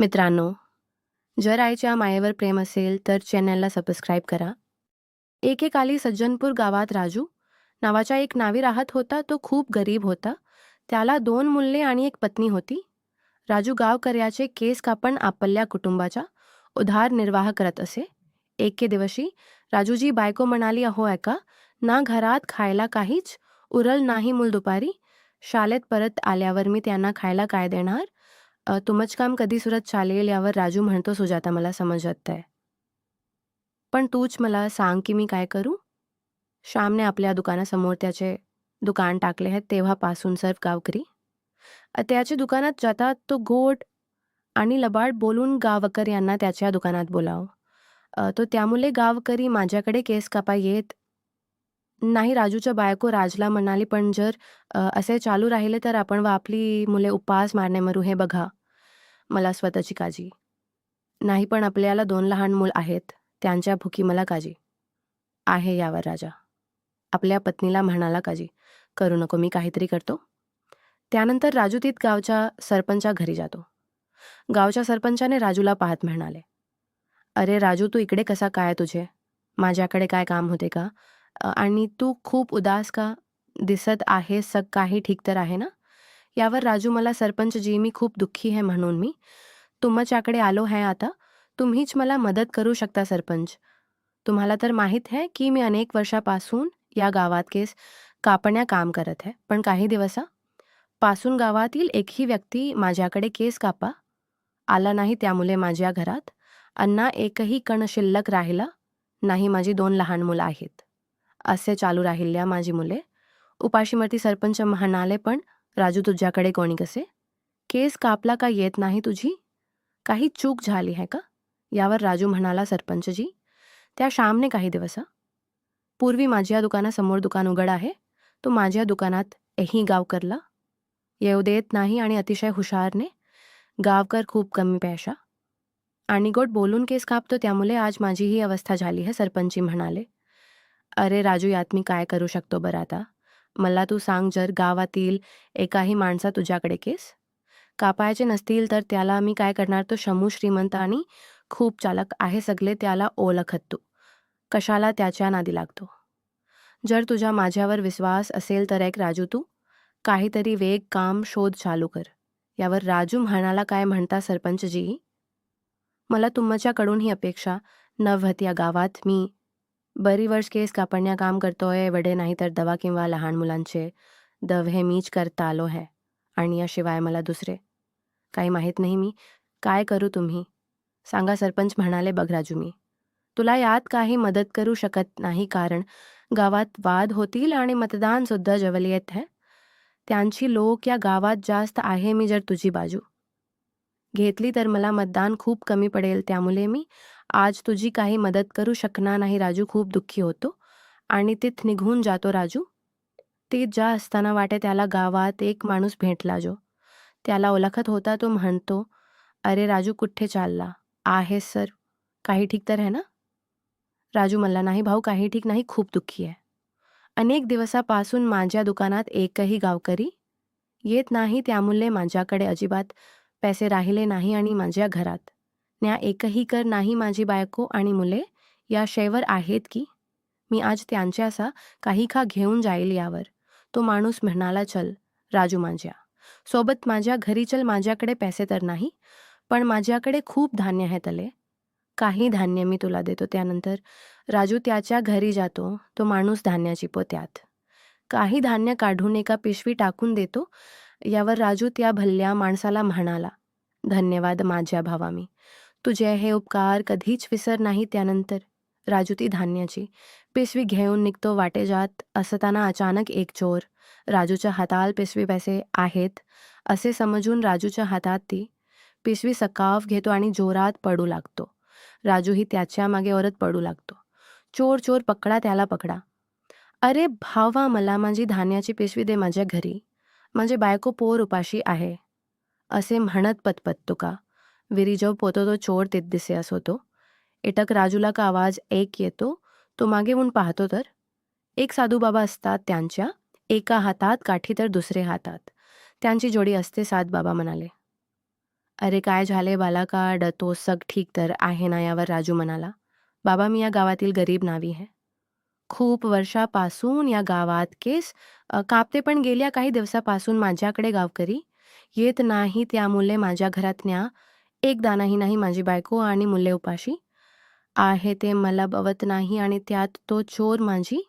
मित्रांनो, जर आईच्या मायेवर प्रेम असेल तर चॅनलला सबस्क्राईब करा. एकेकाली सज्जनपूर गावात राजू नावाचा एक नावी राहत होता. तो खूप गरीब होता. त्याला 2 मुले आणि एक पत्नी होती. राजू गावकऱ्याचे केस कापण आपल्या कुटुंबाचा उदरनिर्वाह करत असे. एके दिवशी राजूची बायको म्हणाली, "अहो ऐका ना, घरात खायला काहीच उरल नाही. मूल दुपारी शाळेत परत आल्यावर मी त्यांना खायला काय देणार? तुमचं काम कधी सुरत चालेल?" यावर राजू म्हणतो, "सुजाता, मला समजत आहे. पण तूच मला सांग की मी काय करू?" श्यामने आपल्या दुकानासमोर त्याचे दुकान टाकले आहे तेव्हापासून सर्व गावकरी त्याच्या दुकानात जातात. तो गोड आणि लबाड बोलून गावकर यांना त्याच्या दुकानात बोलाव. तो त्यामुळे गावकरी माझ्याकडे केस कापा येत नाही. राजूच्या बायको राजला म्हणाली, "पण जर असे चालू राहिले तर आपण व आपली मुले उपास मारणे मरू. हे बघा, मला स्वतःची काळजी नाही, पण आपल्याला 2 लहान मूल आहेत. त्यांच्या भुकी मला काळजी आहे." यावर राजा आपल्या पत्नीला म्हणाला, "काळजी करू नको, मी काहीतरी करतो." त्यानंतर राजू तीत गावच्या सरपंचा घरी जातो. गावच्या सरपंचाने राजूला पाहत म्हणाले, "अरे राजू, तू इकडे कसा काय? तुझे माझ्याकडे काय काम होते का? आणि तू खूप उदास का दिसत आहेस? काही ठीक तर आहे ना?" यावर राजू, "मला सरपंच जी, मी खूप दुःखी आहे म्हणून मी तुमच्याकडे आलो आहे. आता तुम्हीच मला मदत करू शकता सरपंच. तुम्हाला तर माहीत आहे की मी अनेक वर्षापासून या गावात केस कापण्या काम करत आहे. पण काही दिवसापासून गावातील एकही व्यक्ती माझ्याकडे केस कापा आला नाही. त्यामुळे माझ्या घरात अन्ना एकही कण शिल्लक राहिला नाही. माझी 2 लहान मुलं आहेत. असे चालू राहिल्या माझी मुले उपाशी मरती." सरपंच म्हणाले, "पण राजू, तुझ्याकडे कोणी कसे केस कापला का येत नाही तुझी? काही चूक झाली आहे का?" यावर राजू म्हणाला, "सरपंचजी, त्या श्यामने काही दिवसापूर्वी माझ्या दुकानासमोर दुकान उघड आहे. तो माझ्या दुकानात गावकरला येऊ देत नाही आणि अतिशय हुशारने गावकर खूप कमी पैसा आणि गोड बोलून केस कापतो. त्यामुळे आज माझी ही अवस्था झाली आहे." सरपंच म्हणाले, "अरे राजू, यात मी काय करू शकतो बरं आता? मला तू सांग, जर गावातील एकाही माणसा तुझ्याकडे केस कापायचे नसतील तर त्याला मी काय करणार? तो शमू श्रीमंत आणि खूप चालक आहे. सगळे त्याला ओळखत. तू कशाला त्याच्या नादी लागतो? जर तुझा माझ्यावर विश्वास असेल तर एक राजू, तू काहीतरी वेग काम शोध चालू कर." यावर राजू म्हणाला, "काय म्हणता सरपंचजी? मला तुमच्याकडून ही अपेक्षा नव्हती. या गावात मी बरी वर्ष केस कापण्या काम करतोय. वडे नाही तर दवा किंवा लहान मुलांचे दव हे मीच करता आलो आहे. आणि याशिवाय मला दुसरे काही माहीत नाही. मी काय करू तुम्ही सांगा." सरपंच म्हणाले, "बघ राजू, मी तुला यात काही मदत करू शकत नाही. कारण गावात वाद होतील आणि मतदान सुद्धा जवळ येत आहे. त्यांची लोक या गावात जास्त आहे. मी जर तुझी बाजू घेतली तर मला मतदान खूप कमी पडेल. त्यामुळे मी आज तुझी काही मदत करू शकणार नाही." राजू खूप दुःखी होतो आणि तिथ निघून जातो. राजू तीत जा असताना वाटे त्याला गावात एक माणूस भेटला जो त्याला ओळखत होता. तो म्हणतो, "अरे राजू, कुठे चालला आहेस सर? काही ठीक तर आहे ना?" राजू म्हणला, "नाही भाऊ, काही ठीक नाही. खूप दुःखी आहे. अनेक दिवसापासून माझ्या दुकानात एकही गावकरी येत नाही. त्यामुळे माझ्याकडे अजिबात पैसे राहिले नाही आणि माझ्या घरात न्या एकही कर नाही. माझी बायको आणि मुले या शेवर आहेत की मी आज त्यांच्यासा काही खा घेऊन जाईल." यावर तो माणूस म्हणाला, "चल राजू, माझ्या सोबत माझ्या घरी चल. माझ्याकडे पैसे तर नाही, पण माझ्याकडे खूप धान्य आहे. तले काही धान्य मी तुला देतो." त्यानंतर राजू त्याच्या घरी जातो. तो माणूस धान्याची पोत्यात काही धान्य काढून एका पिशवी टाकून देतो. यावर राजू त्या भल्या माणसाला म्हणाला, "धन्यवाद माझ्या भावा, मी तुझे हे उपकार कधीच विसर नाही." त्यानंतर राजू ती धान्याची पिशवी घेऊन निघतो. वाटे जात असताना अचानक एक चोर राजूच्या हाताल पिशवी पैसे आहेत असे समजून राजूच्या हातात ती पिशवी सकाफ घेतो आणि जोरात पडू लागतो. राजूही त्याच्या मागे ओरत पडू लागतो, "चोर, चोर पकडा, त्याला पकडा." "अरे भावा, मला माझी धान्याची पिशवी दे. माझ्या घरी माझे बायको पोर उपाशी आहे." असे म्हणत पतपत तुका विरी जो पोतो तो चोर तित दिसे असो. तो एटक राजूला का आवाज एक येतो. तो मागे वून पाहतो तर एक साधू बाबा असतात. त्यांच्या एका हातात काठी तर दुसरे हातात त्यांची जोडी असते. सात बाबा म्हणाले, "अरे काय झाले बालका, तो सग ठीक तर आहे ना?" यावर राजू म्हणाला, "बाबा मी या गावातील गरीब नावी आहे. खूप वर्षापासून या गावात केस कापते पण गेल्या काही दिवसापासून माझ्याकडे गावकरी येत नाही त्यामुळे माझ्या घरातल्या एक दाणाही नाही माझी बायको आणि मुले उपाशी आहे ते मला बवत नाही आणि त्यात तो चोर माझी